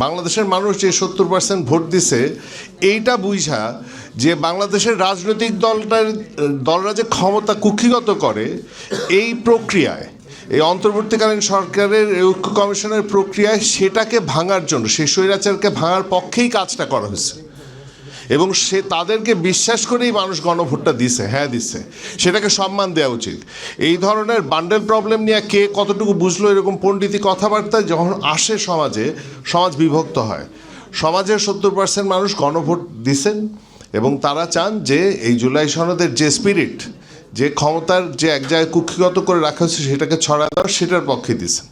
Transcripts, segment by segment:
বাংলাদেশের মানুষ যে 70% ভোট দিছে এইটা বুঝা যে বাংলাদেশের রাজনৈতিক দলরা যে ক্ষমতা কুক্ষিগত করে এই প্রক্রিয়ায়, এই অন্তর্বর্তীকালীন সরকারের ঐক্য কমিশনের প্রক্রিয়ায় সেটাকে ভাঙার জন্য, সেই স্বৈরাচারকে ভাঙার পক্ষেই কাজটা করা হয়েছে এবং তাদেরকে বিশ্বাস করেই মানুষ গণভোটটা দিছে, হ্যাঁ দিছে, সেটাকে সম্মান দেওয়া উচিত। এই ধরনের বান্ডেল প্রবলেম নিয়ে কে কতটুকু বুঝলো এরকম পণ্ডিতি কথাবার্তা যখন আসে সমাজ বিভক্ত হয়। সমাজের 70% মানুষ গণভোট দিছেন এবং তারা চান যে এই জুলাই সনদের যে স্পিরিট, যে ক্ষমতার যে এক জায়গায় কুক্ষিগত করে রাখা হচ্ছে সেটাকে ছড়ায় দেওয়া, সেটার পক্ষে দিছেন।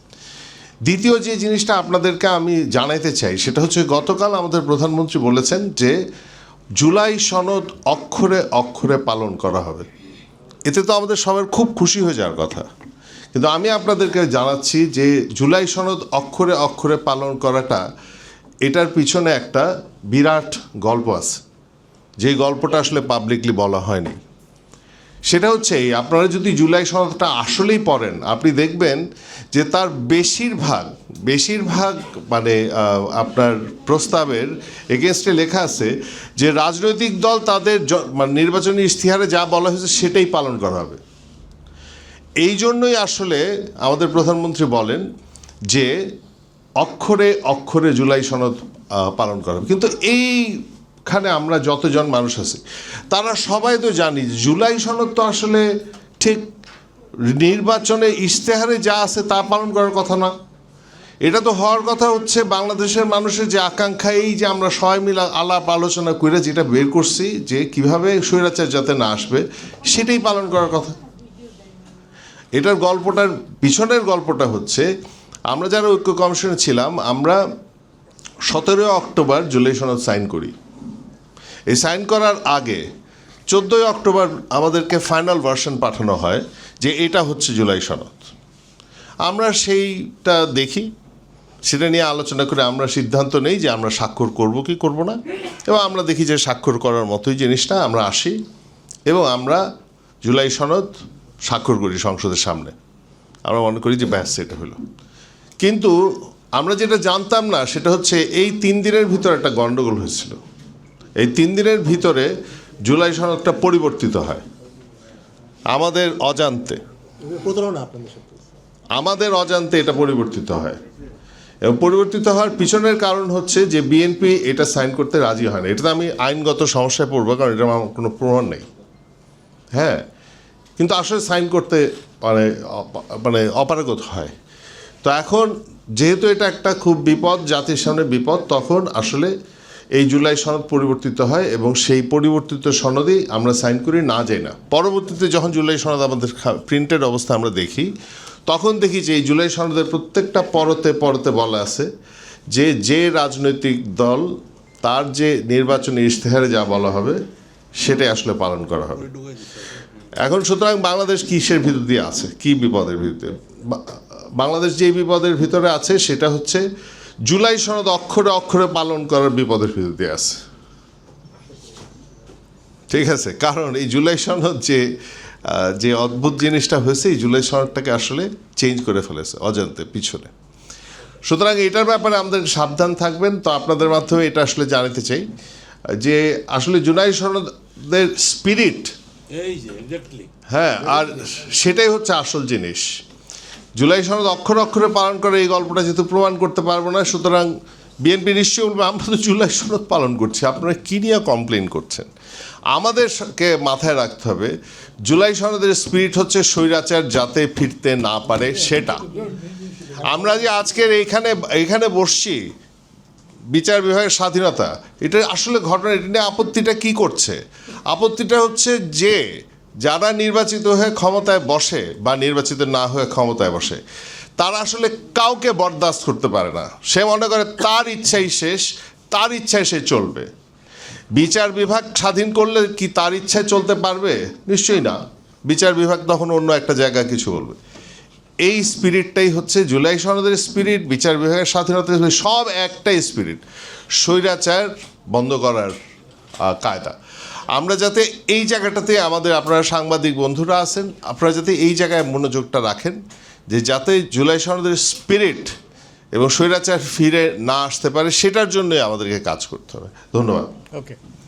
দ্বিতীয় যে জিনিসটা আপনাদেরকে আমি জানাইতে চাই সেটা হচ্ছে, গতকাল আমাদের প্রধানমন্ত্রী বলেছেন যে জুলাই সনদ অক্ষরে অক্ষরে পালন করা হবে। এতে তো আমাদের সবার খুব খুশি হয়ে যাওয়ার কথা, কিন্তু আমি আপনাদেরকে জানাচ্ছি যে জুলাই সনদ অক্ষরে অক্ষরে পালন করাটা, এটার পিছনে একটা বিরাট গল্প আছে, যেই গল্পটা আসলে পাবলিকলি বলা হয়নি। সেটা হচ্ছে আপনারা যদি জুলাই সনদটা আসলেই পড়েন, আপনি দেখবেন যে তার বেশিরভাগ মানে আপনার প্রস্তাবের এগেনস্টে লেখা আছে যে রাজনৈতিক দল তাদের মানে নির্বাচনী ইশতেহারে যা বলা হয়েছে সেটাই পালন করা হবে। এই জন্যই আসলে আমাদের প্রধানমন্ত্রী বলেন যে অক্ষরে অক্ষরে জুলাই সনদ পালন করা হবে। কিন্তু এইখানে আমরা যতজন মানুষ আছি তারা সবাই তো জানি জুলাই সনদ তো আসলে ঠিক নির্বাচনে ইশতেহারে যা আছে তা পালন করার কথা না। এটা তো হওয়ার কথা হচ্ছে বাংলাদেশের মানুষের যে আকাঙ্ক্ষা, এই যে আমরা সবাই মিলে আলাপ আলোচনা করে যেটা বের করছি যে কিভাবে স্বৈরাচার যাতে না আসবে, সেটাই পালন করার কথা। এটার পিছনের গল্পটা হচ্ছে, আমরা যারা ঐক্য কমিশনে ছিলাম, আমরা 17 অক্টোবর জুলাই সনদ সাইন করি। এই সাইন করার আগে 14 অক্টোবর আমাদেরকে ফাইনাল ভার্সন পাঠানো হয় যে এটা হচ্ছে জুলাই সনদ। আমরা সেইটা দেখি, সেটা নিয়ে আলোচনা করে আমরা সিদ্ধান্ত নেই যে আমরা স্বাক্ষর করব কি করব না, এবং আমরা দেখি যে স্বাক্ষর করার মতোই জিনিসটা, আমরা আসি এবং আমরা জুলাই সনদ স্বাক্ষর করি সংসদের সামনে। আমরা মনে করি যে ব্যাস এটা হলো। কিন্তু আমরা যেটা জানতাম না সেটা হচ্ছে এই 3 দিনের ভিতরে একটা গণ্ডগোল হয়েছিল। এই 3 দিনের ভিতরে জুলাই সনদটা পরিবর্তিত হয় আমাদের অজান্তে এটা পরিবর্তিত হয়। এবং পরিবর্তিত হওয়ার পিছনের কারণ হচ্ছে যে বিএনপি এটা সাইন করতে রাজি হয় না। এটাতে আমি আইনগত সমস্যায় পড়বো, কারণ এটা আমার কোনো প্রমাণ নেই। হ্যাঁ, কিন্তু আসলে সাইন করতে মানে অপারগত হয়। তো এখন যেহেতু এটা একটা খুব বিপদ, জাতির সামনে বিপদ, তখন আসলে এই জুলাই সনদ পরিবর্তিত হয় এবং সেই পরিবর্তিত সনদেই আমরা সাইন করি, না যাই না। পরবর্তীতে যখন জুলাই সনদ আমাদের প্রিন্টেড অবস্থা আমরা দেখি, তখন দেখি যে এই জুলাই সনদের প্রত্যেকটা পরতে বলা আছে যে রাজনৈতিক দল তার যে নির্বাচনী ইশতেহারে যা বলা হবে সেটাই আসলে পালন করা হবে। এখন সুতরাং বাংলাদেশ কিসের ভিতর দিয়ে আছে, কি বিপদের ভিতরে? বাংলাদেশ যে বিপদের ভিতরে আছে সেটা হচ্ছে জুলাই সনদ অক্ষরে অক্ষরে পালন করার বিপদের ভিতর দিয়ে আছে। ঠিক আছে, কারণ এই জুলাই সনদ যে অদ্ভুত জিনিসটা হয়েছে, এই জুলাই সনদটাকে আসলে চেঞ্জ করে ফেলেছে অজান্তে পিছনে। সুতরাং এটার ব্যাপারে আমাদের সাবধান থাকবেন। তো আপনাদের মাধ্যমে এটা আসলে জানাতে চাই যে আসলে জুলাই সনদের স্পিরিট, হ্যাঁ, আর সেটাই হচ্ছে আসল জিনিস। জুলাই সনদ অক্ষরে অক্ষরে পালন করে এই গল্পটা যেহেতু প্রমাণ করতে পারবো না, সুতরাং বিএনপি নিশ্চয়ই বলবে আমরা তো জুলাই সনদ পালন করছি, আপনারা কী নিয়ে কমপ্লেন করছেন। আমাদেরকে মাথায় রাখতে হবে জুলাই সনদের স্পিরিট হচ্ছে স্বৈরাচার যাতে ফিরতে না পারে সেটা। আমরা যে আজকের এইখানে বসছি, বিচার বিভাগের স্বাধীনতা, এটা আসলে ঘটনা, এটা নিয়ে আপত্তিটা কী করছে? আপত্তিটা হচ্ছে যে যারা নির্বাচিত হয়ে ক্ষমতায় বসে বা নির্বাচিত না হয়ে ক্ষমতায় বসে, তারা আসলে কাউকে বরদাস্ত করতে পারে না। সে মনে করে তার ইচ্ছাই শেষ, তার ইচ্ছায় সে চলবে। বিচার বিভাগ স্বাধীন করলে কি তার ইচ্ছায় চলতে পারবে? নিশ্চয়ই না। বিচার বিভাগ তখন অন্য একটা জায়গায় কিছু বলবে। এই স্পিরিটটাই হচ্ছে জুলাই সনদের স্পিরিট, বিচার বিভাগের স্বাধীনতা, সব একটাই স্পিরিট, স্বৈরাচার বন্ধ করার কায়দা। আমরা যাতে এই জায়গাটাতে আপনারা সাংবাদিক বন্ধুরা আছেন, আপনারা যাতে এই জায়গায় মনোযোগটা রাখেন যে যাতে জুলাই সনদের স্পিরিট এবং স্বৈরাচার ফিরে না আসতে পারে সেটার জন্যই আমাদেরকে কাজ করতে হবে। ধন্যবাদ। ওকে।